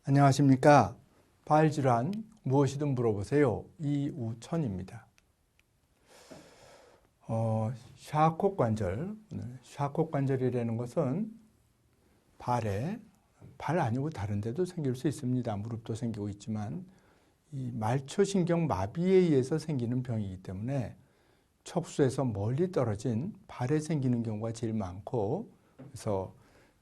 안녕하십니까. 발질환 무엇이든 물어보세요. 이우천입니다. 샤콕 관절, 샤콕 관절이라는 것은 발에, 발 아니고 다른 데도 생길 수 있습니다. 무릎도 생기고 있지만 이 말초신경 마비에 의해서 생기는 병이기 때문에 척수에서 멀리 떨어진 발에 생기는 경우가 제일 많고, 그래서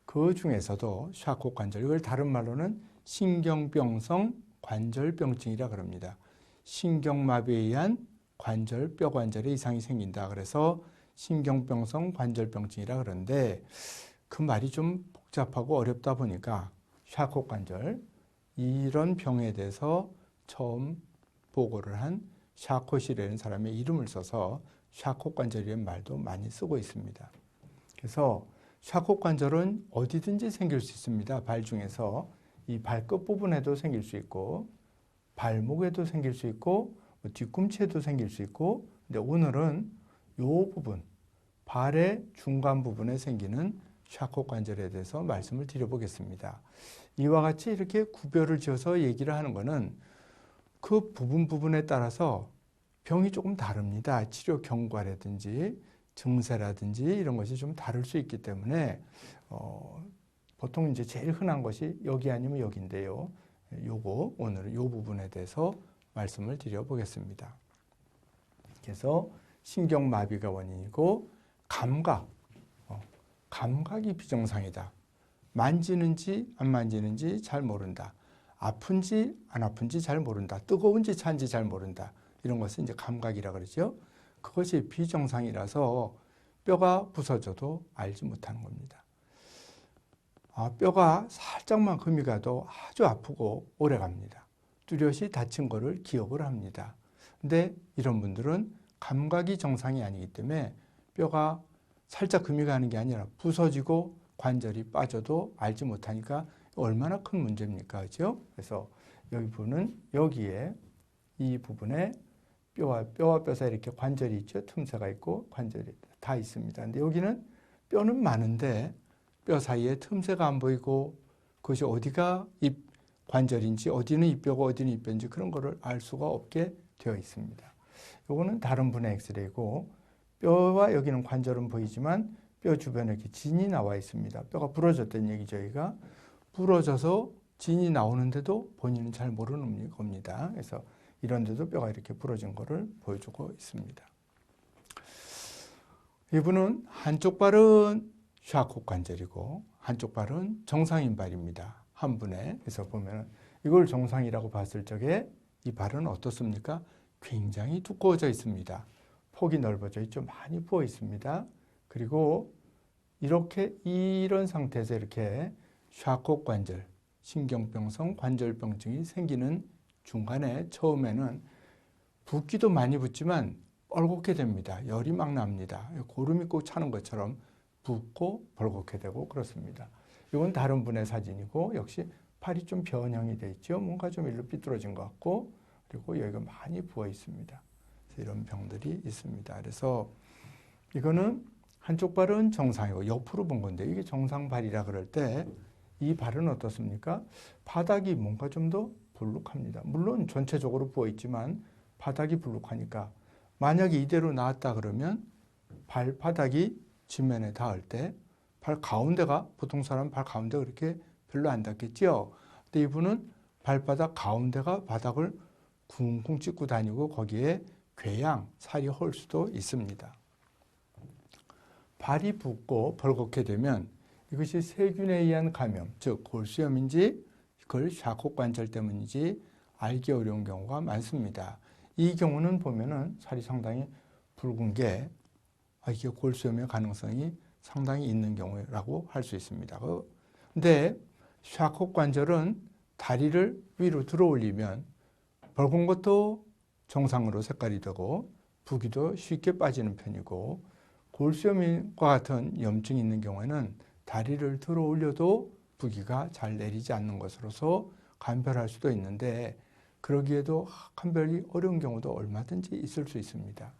그 중에서도 샤콕 관절, 이걸 다른 말로는 신경병성 관절병증이라 그럽니다. 신경마비에 의한 관절, 뼈관절에 이상이 생긴다. 그래서 신경병성 관절병증이라 그러는데 그 말이 좀 복잡하고 어렵다 보니까 샤콕 관절, 이런 병에 대해서 처음 보고를 한 샤콧이라는 사람의 이름을 써서 샤콕 관절이라는 말도 많이 쓰고 있습니다. 그래서 샤콕 관절은 어디든지 생길 수 있습니다. 발 중에서 이 발끝 부분에도 생길 수 있고 발목에도 생길 수 있고 뒤꿈치에도 생길 수 있고, 근데 오늘은 이 부분, 발의 중간 부분에 생기는 샤콕 관절에 대해서 말씀을 드려보겠습니다. 이와 같이 이렇게 구별을 지어서 얘기를 하는 것은 그 부분에 따라서 병이 조금 다릅니다. 치료 경과라든지 증세라든지 이런 것이 좀 다를 수 있기 때문에 보통 이제 제일 흔한 것이 여기 아니면 여기인데요. 요거 오늘은 요 부분에 대해서 말씀을 드려보겠습니다. 그래서 신경마비가 원인이고 감각이 비정상이다. 만지는지 안 만지는지 잘 모른다. 아픈지 안 아픈지 잘 모른다. 뜨거운지 찬지 잘 모른다. 이런 것은 이제 감각이라 그러죠. 그것이 비정상이라서 뼈가 부서져도 알지 못하는 겁니다. 뼈가 살짝만 금이 가도 아주 아프고 오래 갑니다. 뚜렷이 다친 거를 기억을 합니다. 근데 이런 분들은 감각이 정상이 아니기 때문에 뼈가 살짝 금이 가는 게 아니라 부서지고 관절이 빠져도 알지 못하니까 얼마나 큰 문제입니까? 그죠? 그래서 여기에 이 부분에 뼈와 뼈 사이에 이렇게 관절이 있죠. 틈새가 있고 관절이 다 있습니다. 근데 여기는 뼈는 많은데 뼈 사이에 틈새가 안 보이고 그것이 어디가 관절인지 어디는 입뼈고 어디는 입뼈인지 그런 거를 알 수가 없게 되어 있습니다. 요거는 다른 분의 엑스레이고, 뼈와 여기는 관절은 보이지만 뼈 주변에 이렇게 진이 나와 있습니다. 뼈가 부러졌다는 얘기죠. 여기가 부러져서 진이 나오는데도 본인은 잘 모르는 겁니다. 그래서 이런 데도 뼈가 이렇게 부러진 거를 보여주고 있습니다. 이분은 한쪽 발은 샤콕 관절이고 한쪽 발은 정상인 발입니다. 한 분에. 그래서 보면 이걸 정상이라고 봤을 적에 이 발은 어떻습니까? 굉장히 두꺼워져 있습니다. 폭이 넓어져 있죠. 많이 부어 있습니다. 그리고 이런 상태에서 이렇게 샤콕 관절, 신경병성 관절병증이 생기는 중간에 처음에는 붓기도 많이 붓지만 뻘겋게 됩니다. 열이 막 납니다. 고름이 꼭 차는 것처럼 붓고 벌겋게 되고 그렇습니다. 이건 다른 분의 사진이고 역시 팔이 좀 변형이 되어 있죠. 뭔가 좀 일로 삐뚤어진 것 같고, 그리고 여기가 많이 부어 있습니다. 그래서 이런 병들이 있습니다. 그래서 이거는 한쪽 발은 정상이고 옆으로 본 건데 이게 정상발이라 그럴 때 이 발은 어떻습니까? 바닥이 뭔가 좀 더 불룩합니다. 물론 전체적으로 부어 있지만 바닥이 불룩하니까 만약에 이대로 나왔다 그러면 발바닥이 지면에 닿을 때 발 가운데가, 보통 사람 발 가운데가 그렇게 별로 안 닿겠죠. 근데 이분은 발바닥 가운데가 바닥을 쿵쿵 찍고 다니고 거기에 궤양, 살이 헐 수도 있습니다. 발이 붓고 벌겋게 되면 이것이 세균에 의한 감염, 즉 골수염인지 그걸 샤콕 관절 때문인지 알기 어려운 경우가 많습니다. 이 경우는 보면은 살이 상당히 붉은 게 이게 골수염의 가능성이 상당히 있는 경우라고 할 수 있습니다. 근데 샤콕 관절은 다리를 위로 들어 올리면 벌겋은 것도 정상으로 색깔이 되고 부기도 쉽게 빠지는 편이고, 골수염과 같은 염증이 있는 경우에는 다리를 들어 올려도 부기가 잘 내리지 않는 것으로서 간별할 수도 있는데, 그러기에도 간별이 어려운 경우도 얼마든지 있을 수 있습니다.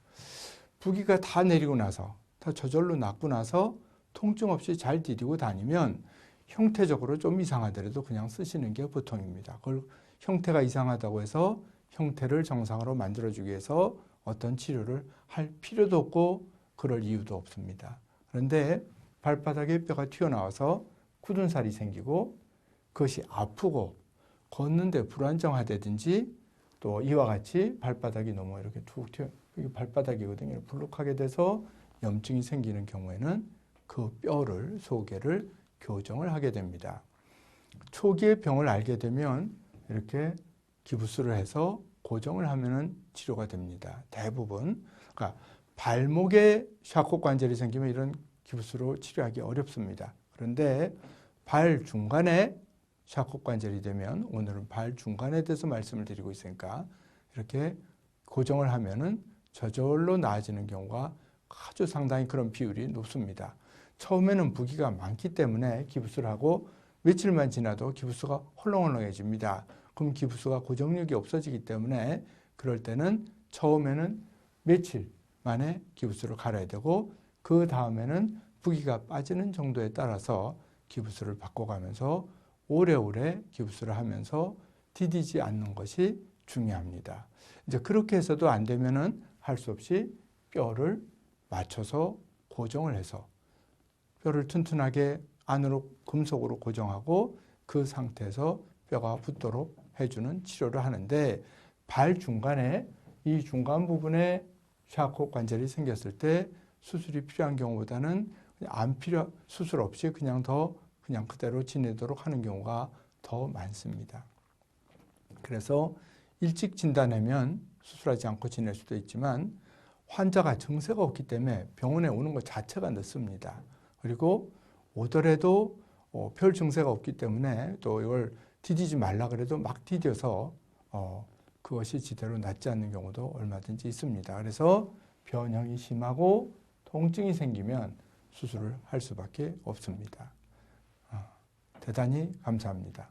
부기가 다 내리고 나서 다 저절로 낫고 나서 통증 없이 잘 디디고 다니면 형태적으로 좀 이상하더라도 그냥 쓰시는 게 보통입니다. 그걸 형태가 이상하다고 해서 형태를 정상으로 만들어주기 위해서 어떤 치료를 할 필요도 없고 그럴 이유도 없습니다. 그런데 발바닥에 뼈가 튀어나와서 굳은 살이 생기고 그것이 아프고 걷는데 불안정하다든지 또 이와 같이 발바닥이 너무 이렇게 툭 튀어, 이게 발바닥이거든요. 불룩하게 돼서 염증이 생기는 경우에는 그 뼈를, 소개를 교정을 하게 됩니다. 초기에 병을 알게 되면 이렇게 기부스를 해서 고정을 하면은 치료가 됩니다. 대부분. 그러니까 발목에 샤코 관절이 생기면 이런 기부스로 치료하기 어렵습니다. 그런데 발 중간에 샤코 관절이 되면 오늘은 발 중간에 대해서 말씀을 드리고 있으니까 이렇게 고정을 하면은 저절로 나아지는 경우가 아주 상당히 그런 비율이 높습니다. 처음에는 부기가 많기 때문에 기부스를 하고 며칠만 지나도 기부스가 헐렁헐렁해집니다. 그럼 기부스가 고정력이 없어지기 때문에 그럴 때는 처음에는 며칠 만에 기부스를 갈아야 되고 그 다음에는 부기가 빠지는 정도에 따라서 기부스를 바꿔가면서 오래오래 기부스를 하면서 디디지 않는 것이 중요합니다. 이제 그렇게 해서도 안 되면은 할 수 없이 뼈를 맞춰서 고정을 해서 뼈를 튼튼하게 안으로 금속으로 고정하고 그 상태에서 뼈가 붙도록 해주는 치료를 하는데 발 중간에 이 중간 부분에 샤코 관절이 생겼을 때 수술이 필요한 경우보다는 수술 없이 그냥 그대로 지내도록 하는 경우가 더 많습니다. 그래서 일찍 진단하면 수술하지 않고 지낼 수도 있지만 환자가 증세가 없기 때문에 병원에 오는 것 자체가 늦습니다. 그리고 오더라도 별 증세가 없기 때문에 또 이걸 디디지 말라 그래도 막 디뎌서 그것이 제대로 낫지 않는 경우도 얼마든지 있습니다. 그래서 변형이 심하고 통증이 생기면 수술을 할 수밖에 없습니다. 대단히 감사합니다.